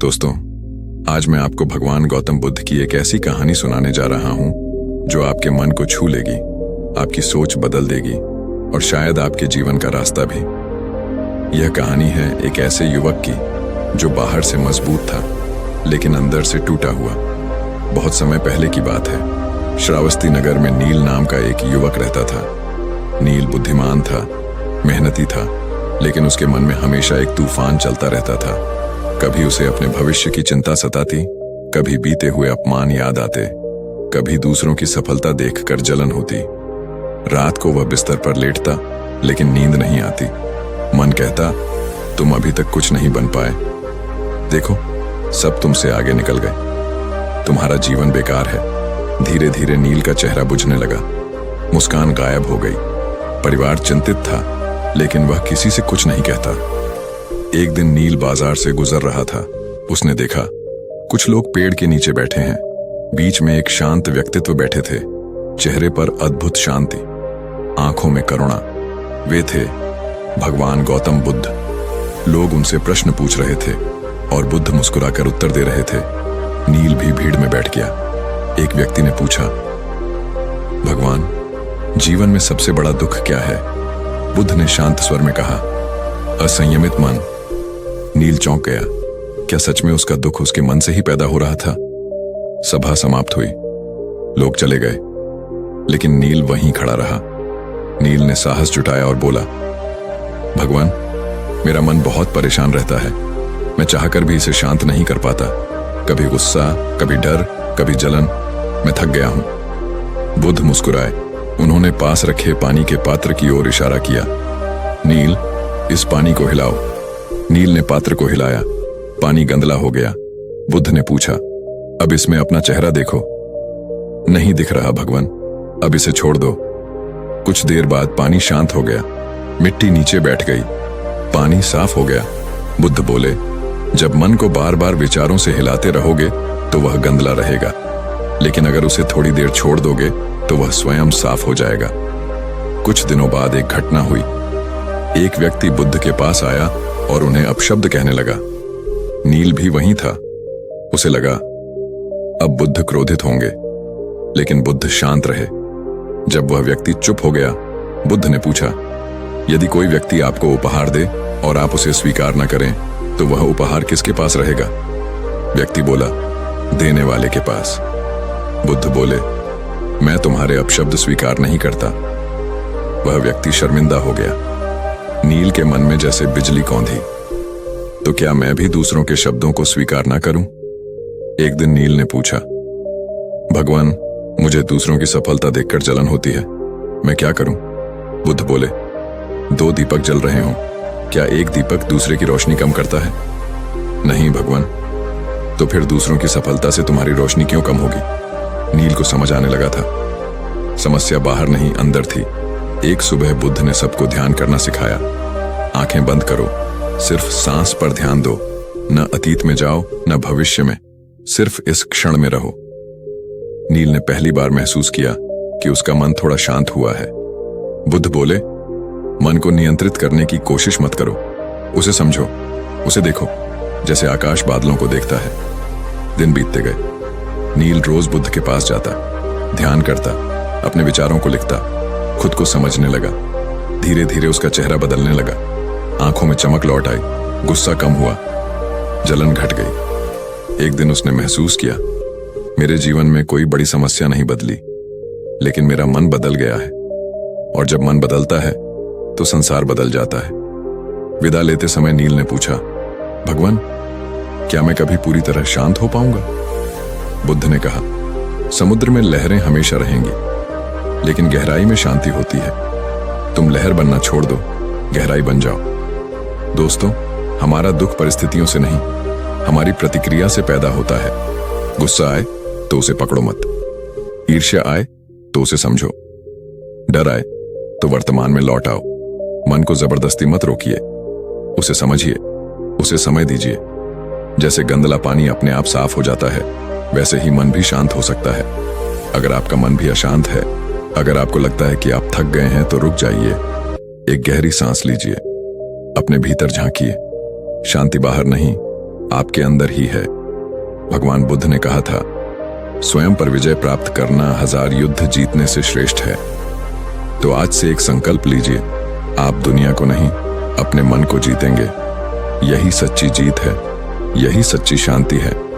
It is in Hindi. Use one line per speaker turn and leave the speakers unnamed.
दोस्तों, आज मैं आपको भगवान गौतम बुद्ध की एक ऐसी कहानी सुनाने जा रहा हूं जो आपके मन को छू लेगी, आपकी सोच बदल देगी और शायद आपके जीवन का रास्ता भी। यह कहानी है एक ऐसे युवक की जो बाहर से मजबूत था लेकिन अंदर से टूटा हुआ। बहुत समय पहले की बात है। श्रावस्ती नगर में नील नाम का एक युवक रहता था। नील बुद्धिमान था, मेहनती था, लेकिन उसके मन में हमेशा एक तूफान चलता रहता था। कभी उसे अपने भविष्य की चिंता सताती, कभी बीते हुए अपमान याद आते, कभी दूसरों की सफलता देखकर जलन होती। रात को वह बिस्तर पर लेटता, लेकिन नींद नहीं आती। मन कहता, तुम अभी तक कुछ नहीं बन पाए, देखो सब तुमसे आगे निकल गए, तुम्हारा जीवन बेकार है। धीरे धीरे नील का चेहरा बुझने लगा, मुस्कान गायब हो गई। परिवार चिंतित था, लेकिन वह किसी से कुछ नहीं कहता। एक दिन नील बाजार से गुजर रहा था। उसने देखा कुछ लोग पेड़ के नीचे बैठे हैं। बीच में एक शांत व्यक्तित्व बैठे थे, चेहरे पर अद्भुत शांति, आंखों में करुणा। वे थे भगवान गौतम बुद्ध। लोग उनसे प्रश्न पूछ रहे थे और बुद्ध मुस्कुराकर उत्तर दे रहे थे। नील भी भीड़ में बैठ गया। एक व्यक्ति ने पूछा, भगवान, जीवन में सबसे बड़ा दुख क्या है? बुद्ध ने शांत स्वर में कहा, असंयमित मन। नील चौंक गया। क्या सच में उसका दुख उसके मन से ही पैदा हो रहा था? सभा समाप्त हुई, लोग चले गए, लेकिन नील वहीं खड़ा रहा। नील ने साहस जुटाया और बोला, भगवान, मेरा मन बहुत परेशान रहता है। मैं चाहकर भी इसे शांत नहीं कर पाता। कभी गुस्सा, कभी डर, कभी जलन। मैं थक गया हूं। बुद्ध मुस्कुराए। उन्होंने पास रखे पानी के पात्र की ओर इशारा किया। नील, इस पानी को हिलाओ। नील ने पात्र को हिलाया। पानी गंदला हो गया। बुद्ध ने पूछा, अब इसमें अपना चेहरा देखो। नहीं दिख रहा भगवान, अब इसे छोड़ दो। कुछ देर बाद पानी शांत हो गया। मिट्टी नीचे बैठ गई। पानी साफ हो गया। बुद्ध बोले, जब मन को बार बार विचारों से हिलाते रहोगे तो वह गंदला रहेगा, लेकिन अगर उसे थोड़ी देर छोड़ दोगे तो वह स्वयं साफ हो जाएगा। कुछ दिनों बाद एक घटना हुई। एक व्यक्ति बुद्ध के पास आया और उन्हें अपशब्द कहने लगा। नील भी वहीं था। उसे लगा अब बुद्ध क्रोधित होंगे, लेकिन बुद्ध शांत रहे। जब वह व्यक्ति चुप हो गया, बुद्ध ने पूछा, यदि कोई व्यक्ति आपको उपहार दे और आप उसे स्वीकार न करें तो वह उपहार किसके पास रहेगा? व्यक्ति बोला, देने वाले के पास। बुद्ध बोले, मैं तुम्हारे अपशब्द स्वीकार नहीं करता। वह व्यक्ति शर्मिंदा हो गया। नील के मन में जैसे बिजली कौंधी। तो क्या मैं भी दूसरों के शब्दों को स्वीकार ना करूं? एक दिन नील ने पूछा, भगवान, मुझे दूसरों की सफलता देखकर जलन होती है, मैं क्या करूं? बुद्ध बोले, दो दीपक जल रहे हों, क्या एक दीपक दूसरे की रोशनी कम करता है? नहीं भगवान। तो फिर दूसरों की सफलता से तुम्हारी रोशनी क्यों कम होगी? नील को समझ आने लगा था। समस्या बाहर नहीं, अंदर थी। एक सुबह बुद्ध ने सबको ध्यान करना सिखाया। आंखें बंद करो, सिर्फ सांस पर ध्यान दो। न अतीत में जाओ, न भविष्य में, सिर्फ इस क्षण में रहो। नील ने पहली बार महसूस किया कि उसका मन थोड़ा शांत हुआ है। बुद्ध बोले, मन को नियंत्रित करने की कोशिश मत करो, उसे समझो, उसे देखो जैसे आकाश बादलों को देखता है। दिन बीतते गए। नील रोज बुद्ध के पास जाता, ध्यान करता, अपने विचारों को लिखता, खुद को समझने लगा। धीरे धीरे उसका चेहरा बदलने लगा। आंखों में चमक लौट आई, गुस्सा कम हुआ, जलन घट गई। एक दिन उसने महसूस किया, मेरे जीवन में कोई बड़ी समस्या नहीं बदली, लेकिन मेरा मन बदल गया है। और जब मन बदलता है तो संसार बदल जाता है। विदा लेते समय नील ने पूछा, भगवान, क्या मैं कभी पूरी तरह शांत हो पाऊंगा? बुद्ध ने कहा, समुद्र में लहरें हमेशा रहेंगी, लेकिन गहराई में शांति होती है। तुम लहर बनना छोड़ दो, गहराई बन जाओ। दोस्तों, हमारा दुख परिस्थितियों से नहीं, हमारी प्रतिक्रिया से पैदा होता है। गुस्सा आए तो उसे पकड़ो मत, ईर्ष्या आए तो उसे समझो, डर आए तो वर्तमान में लौट आओ। मन को जबरदस्ती मत रोकिए, उसे समझिए, उसे समय दीजिए। जैसे गंदला पानी अपने आप साफ हो जाता है, वैसे ही मन भी शांत हो सकता है। अगर आपका मन भी अशांत है, अगर आपको लगता है कि आप थक गए हैं, तो रुक जाइए, एक गहरी सांस लीजिए, अपने भीतर झांकिए। शांति बाहर नहीं, आपके अंदर ही है। भगवान बुद्ध ने कहा था, स्वयं पर विजय प्राप्त करना 1000 युद्ध जीतने से श्रेष्ठ है। तो आज से एक संकल्प लीजिए, आप दुनिया को नहीं, अपने मन को जीतेंगे। यही सच्ची जीत है, यही सच्ची शांति है।